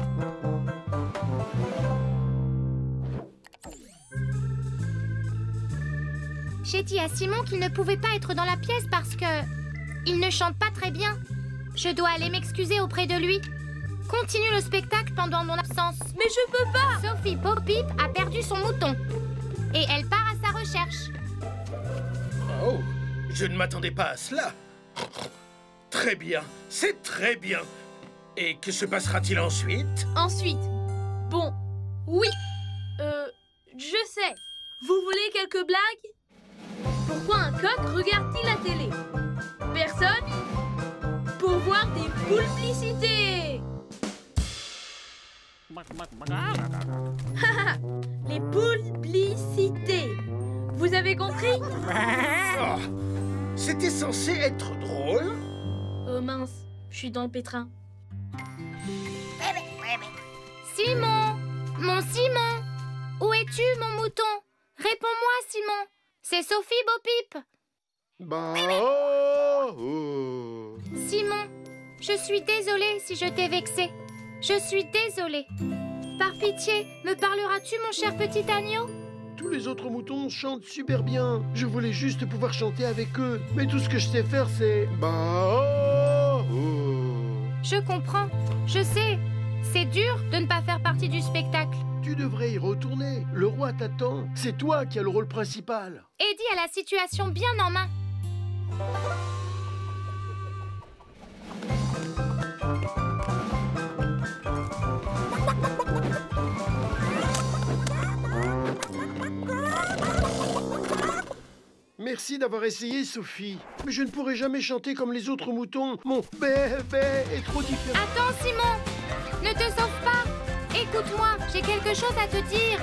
J'ai dit à Simon qu'il ne pouvait pas être dans la pièce parce que... il ne chante pas très bien. Je dois aller m'excuser auprès de lui. Continue le spectacle pendant mon absence. Mais je peux pas! Sophie Bo Peep a perdu son mouton. Et elle part à sa recherche. Oh, je ne m'attendais pas à cela. Très bien, c'est très bien. Et que se passera-t-il ensuite? Ensuite, bon, oui, je sais. Vous voulez quelques blagues? Pourquoi un coq regarde-t-il la télé? Personne? Pour voir des publicités. Les publicités. Vous avez compris? Oh, c'était censé être drôle. Oh mince, je suis dans le pétrin. Simon! Mon Simon! Où es-tu, mon mouton? Réponds-moi, Simon! C'est Sophie Bo-Peep! Simon, je suis désolée si je t'ai vexé. Je suis désolée. Par pitié, me parleras-tu, mon cher petit agneau? Tous les autres moutons chantent super bien. Je voulais juste pouvoir chanter avec eux. Mais tout ce que je sais faire, c'est... Je comprends. Je sais. C'est dur de ne pas faire partie du spectacle. Tu devrais y retourner. Le roi t'attend. C'est toi qui as le rôle principal. Eddie a la situation bien en main. Merci d'avoir essayé, Sophie. Mais je ne pourrai jamais chanter comme les autres moutons. Mon bébé est trop différent. Attends, Simon. Ne te sauve pas. Écoute-moi, j'ai quelque chose à te dire.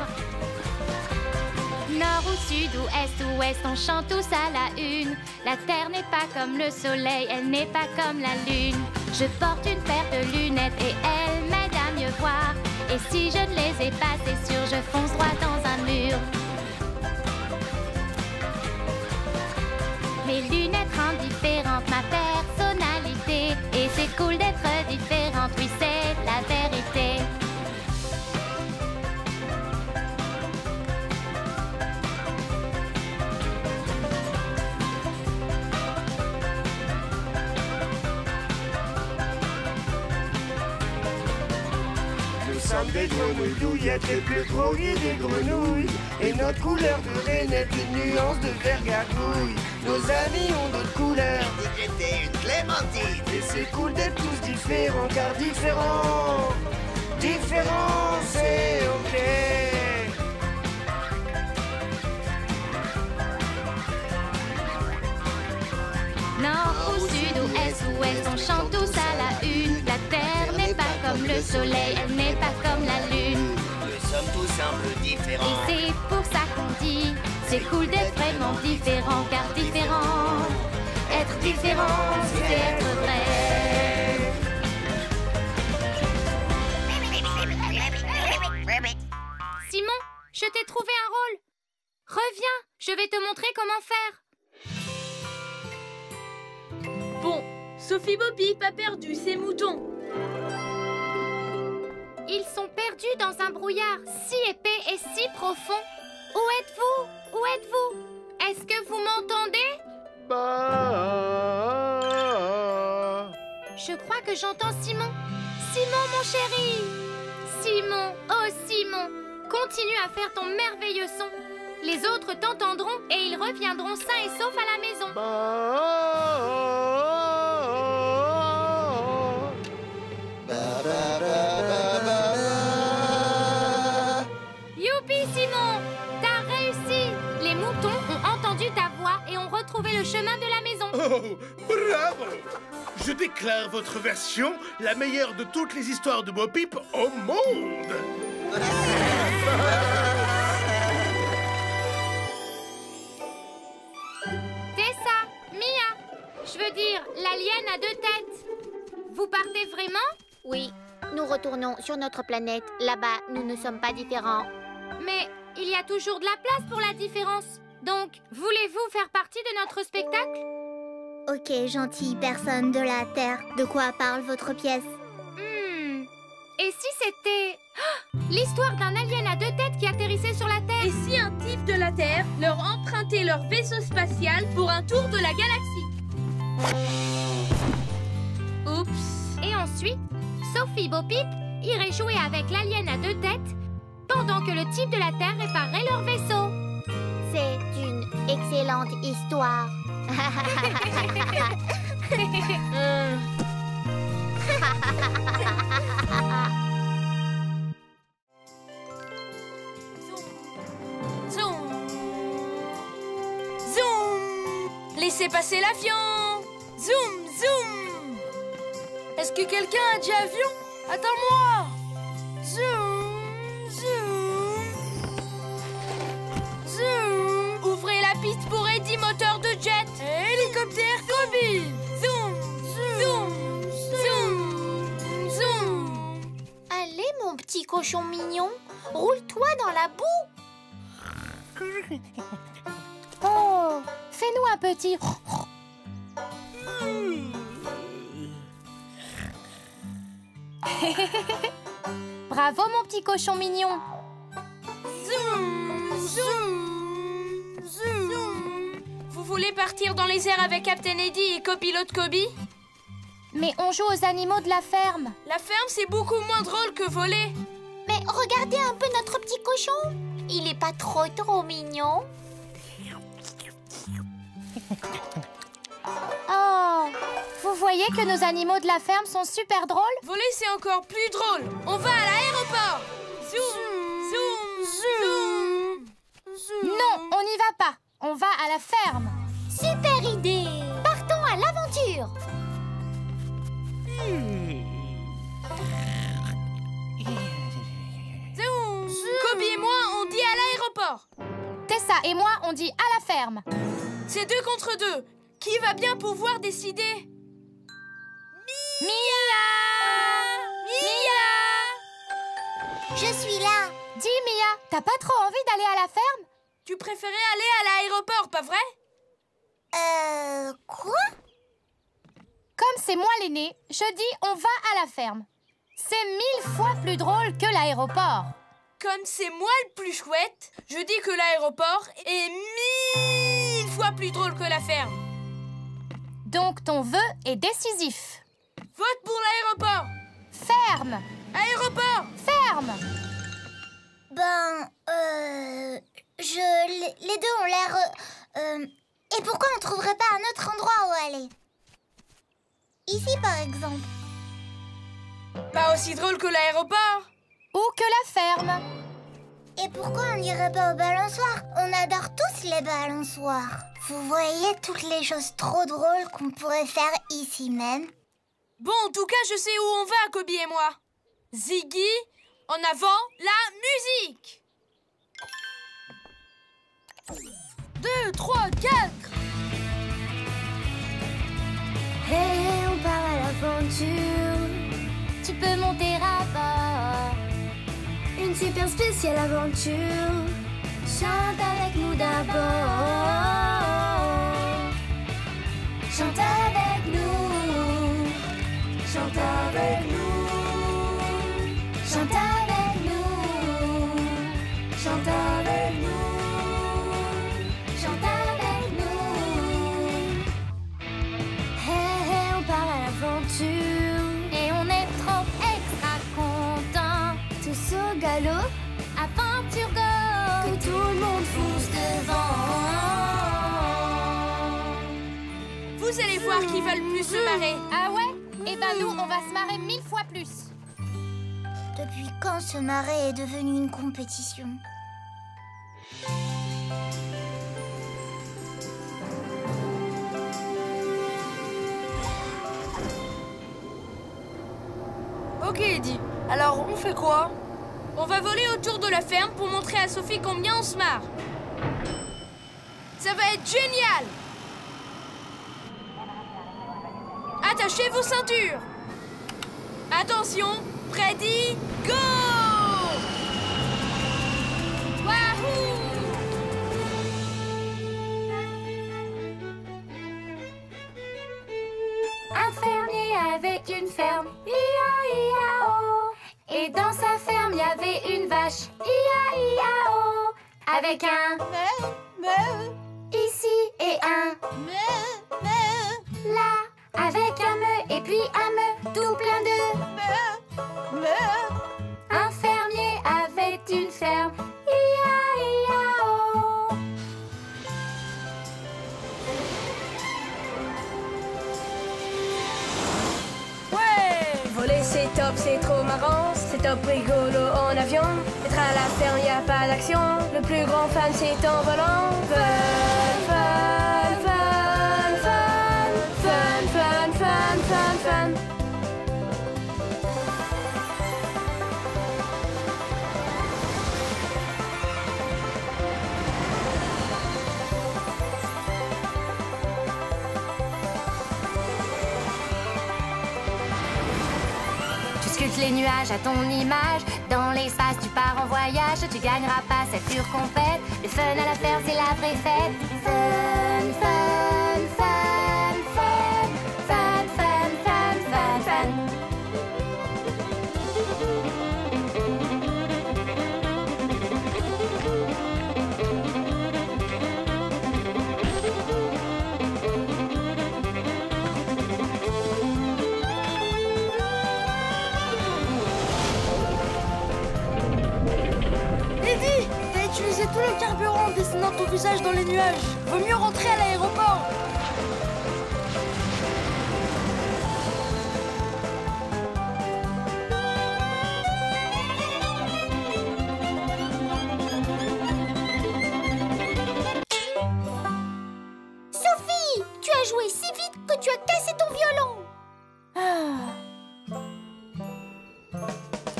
Nord ou sud ou est ou ouest, on chante tous à la une. La terre n'est pas comme le soleil, elle n'est pas comme la lune. Je porte une paire de lunettes et elle m'aide à mieux voir. Et si je ne les ai pas, c'est sûr, je fonce droit dans un mur. Mes lunettes rendent différente ma personnalité. Et c'est cool d'être différente, oui c'est la vérité. Nous sommes des grenouilles douillettes, les plus gros des grenouilles. Et notre couleur de reine est une nuance de vert gargouille. Nos amis ont d'autres couleurs. J'étais une clémentine. Et c'est cool d'être tous différents, car différents, différents, c'est ok. Nord ou sud ou est ou ouest, on chante tous à la une. La terre n'est pas comme le soleil, elle n'est pas comme la lune. Nous sommes tous un peu différents. Et c'est pour ça qu'on dit, c'est cool d'être vraiment différent, car différent, être différent, c'est être vrai. Simon, je t'ai trouvé un rôle. Reviens, je vais te montrer comment faire. Bon, Sophie Bo-Peep a perdu ses moutons. Ils sont perdus dans un brouillard si épais et si profond. Où êtes-vous? Où êtes-vous? Est-ce que vous m'entendez? Je crois que j'entends Simon. Simon, mon chéri! Simon, oh Simon! Continue à faire ton merveilleux son. Les autres t'entendront et ils reviendront sains et saufs à la maison. Youpi, Simon! T'as réussi! Les moutons ont entendu ta voix et ont retrouvé le chemin de la maison. Oh, bravo! Je déclare votre version la meilleure de toutes les histoires de Bo-Peep au monde! Tessa, Mia, je veux dire, l'alien à 2 têtes. Vous partez vraiment? Oui, nous retournons sur notre planète. Là-bas, nous ne sommes pas différents. Mais il y a toujours de la place pour la différence. Donc, voulez-vous faire partie de notre spectacle? Ok, gentille personne de la Terre, de quoi parle votre pièce? Et si c'était l'histoire d'un alien à 2 têtes qui atterrissait sur la Terre? Et si un type de la Terre leur empruntait leur vaisseau spatial pour un tour de la galaxie? Oups. Et ensuite, Sophie Bo-Peep irait jouer avec l'alien à 2 têtes pendant que le type de la Terre réparait leur vaisseau. C'est une excellente histoire. Zoom! Laissez passer l'avion. Zoom, zoom. Est-ce que quelqu'un a dit avion? Attends-moi. Zoom, zoom. Zoom. Ouvrez la piste pour Eddie, moteur de jet. Hélicoptère Kobe. Zoom, zoom, zoom, zoom. Allez, mon petit cochon mignon, roule-toi dans la boue. Oh, fais-nous un petit... Bravo, mon petit cochon mignon. Zoom, zoom, zoom. Vous voulez partir dans les airs avec Captain Eddie et copilote Kobe? Mais on joue aux animaux de la ferme. La ferme, c'est beaucoup moins drôle que voler. Mais regardez un peu notre petit cochon. Il est pas trop mignon. Oh, vous voyez que nos animaux de la ferme sont super drôles? Voler, c'est encore plus drôle. On va à l'aéroport. Zoom, zoom, zoom, zoom. Non, on n'y va pas. On va à la ferme. Super idée. Partons à l'aventure. Zoom. Kobe et moi, on dit à l'aéroport. Tessa et moi, on dit à la ferme. C'est 2 contre 2. Qui va bien pouvoir décider? Mia! Mia! Je suis là. Dis, Mia, t'as pas trop envie d'aller à la ferme? Tu préférais aller à l'aéroport, pas vrai? Quoi? Comme c'est moi l'aîné, je dis on va à la ferme. C'est 1000 fois plus drôle que l'aéroport. Comme c'est moi le plus chouette, je dis que l'aéroport est 1000 fois plus drôle que la ferme. Donc ton vœu est décisif. Vote pour l'aéroport. Ferme. Aéroport. Ferme. Les deux ont l'air... Et pourquoi on trouverait pas un autre endroit où aller? Ici, par exemple. Pas aussi drôle que l'aéroport. Ou que la ferme. Et pourquoi on n'irait pas au balançoire? On adore tous les balançoires. Vous voyez toutes les choses trop drôles qu'on pourrait faire ici même? Bon, en tout cas, je sais où on va, Kobe et moi. Ziggy, en avant, la musique. 2, 3, 4. Hey, on part à l'aventure. Tu peux monter à bord. Une super spéciale aventure. Chante avec nous d'abord. Chante avec nous. Chante avec nous. Chante avec nous. Chante avec nous. Chante avec nous. Hey, hey, on part à l'aventure. Et on est trop extra contents. Tous au galop. Aventure go. Que tout le monde fonce devant. Vous allez voir qui va le plus se marrer. Ah ouais? Eh ben nous, on va se marrer 1000 fois plus. Depuis quand se marrer est devenu une compétition? Ok, Eddie. Alors, on fait quoi? On va voler autour de la ferme pour montrer à Sophie combien on se marre. Ça va être génial! Attachez vos ceintures! Attention, ready, go! Wahoo! Un fermier avec une ferme, I-A-I-A-O. Et dans sa ferme, il y avait une vache, I-A-I-A-O. Avec un ici et un là. Avec un me et puis un me, tout plein de Un fermier avait une ferme, I-A-I-A-O. Ouais! Voler c'est top, c'est trop marrant. C'est top rigolo en avion. Être à la ferme, y a pas d'action. Le plus grand fan c'est en volant. Vol, vol, vol. les nuages à ton image. Dans l'espace, tu pars en voyage. Tu gagneras pas cette pure compète. Le fun à la ferme, c'est la vraie fête. Fun, fun, fun, fun. Fun, fun, fun, fun, fun. Eddie, t'as utilisé tout le carburant en dessinant ton visage dans les nuages. Vaut mieux rentrer à l'aéroport. Sophie, tu as joué si vite que tu as cassé ton violon.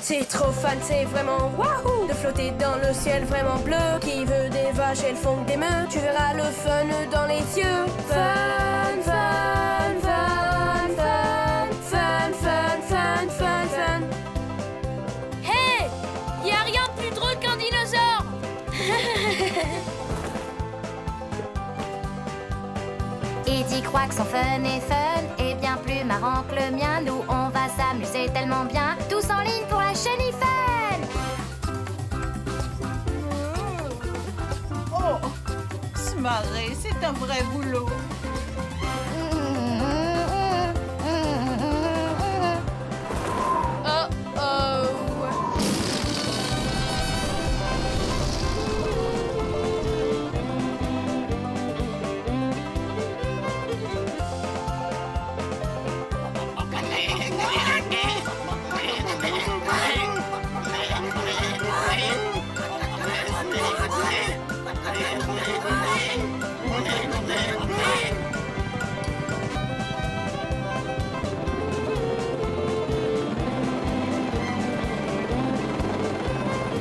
C'est trop fun, c'est vraiment wahoo de flotter dans le ciel vraiment bleu. Qui veut des vaches, elles font des meufs. Tu verras le fun dans les yeux. Fun, fun, fun, fun, fun, fun, fun, fun, fun. Hey, y a rien de plus drôle qu'un dinosaure. Eddie croit que son fun est fun et bien plus marrant que le mien. Nous, on va s'amuser tellement bien. Tous en ligne pour la chenille fun. Oh, se marrer, c'est un vrai boulot.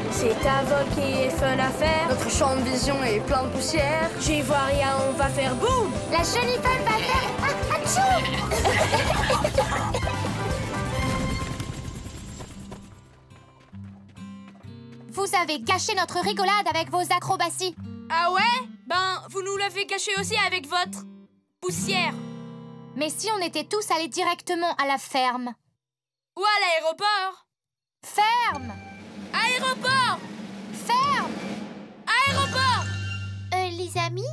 C'est un vol qui est fun à faire. Notre champ de vision est plein de poussière. J'y vois rien, on va faire boum. La chenille fun va faire atchou. Vous avez gâché notre rigolade avec vos acrobaties. Ah ouais? Ben, vous nous l'avez gâché aussi avec votre poussière. Mais si on était tous allés directement à la ferme? Ou à l'aéroport? Ferme! Aéroport! Ferme! Aéroport! Les amis?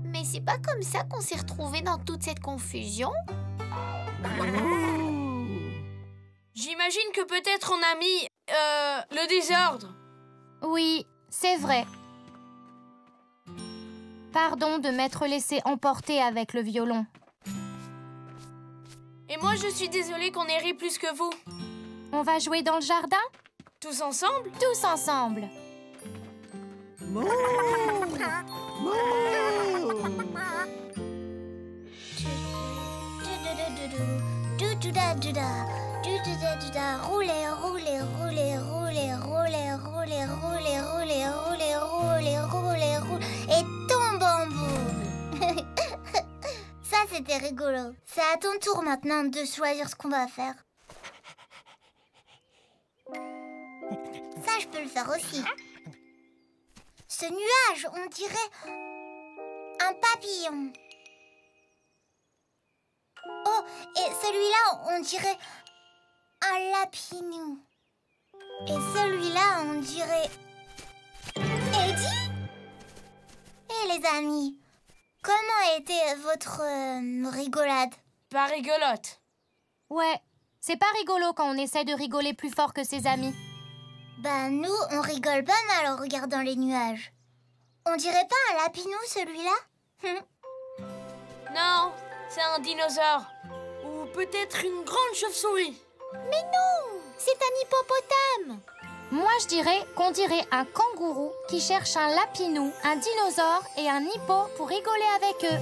Mais c'est pas comme ça qu'on s'est retrouvés dans toute cette confusion. J'imagine que peut-être on a mis le désordre. Oui, c'est vrai. Pardon de m'être laissé emporter avec le violon. Et moi, je suis désolée qu'on ait ri plus que vous. On va jouer dans le jardin? Tous ensemble? Tous ensemble. Roulez, roulez, roulez, roulez, roulez, roulez, roulez, roulez, roulez, roulez, roulez, roulez, et tombe en boule. Ça, c'était rigolo. C'est à ton tour maintenant de choisir ce qu'on va faire. Ça, je peux le faire aussi. Ce nuage, on dirait un papillon. Oh, et celui-là, on dirait un lapinou. Et celui-là, on dirait Eddie. Et les amis, comment était votre rigolade? Pas rigolote. Ouais, c'est pas rigolo quand on essaie de rigoler plus fort que ses amis. Bah nous, on rigole pas mal en regardant les nuages. On dirait pas un lapinou, celui-là? Non, c'est un dinosaure. Ou peut-être une grande chauve-souris. Mais non, c'est un hippopotame. Moi, je dirais qu'on dirait un kangourou qui cherche un lapinou, un dinosaure et un hippo pour rigoler avec eux.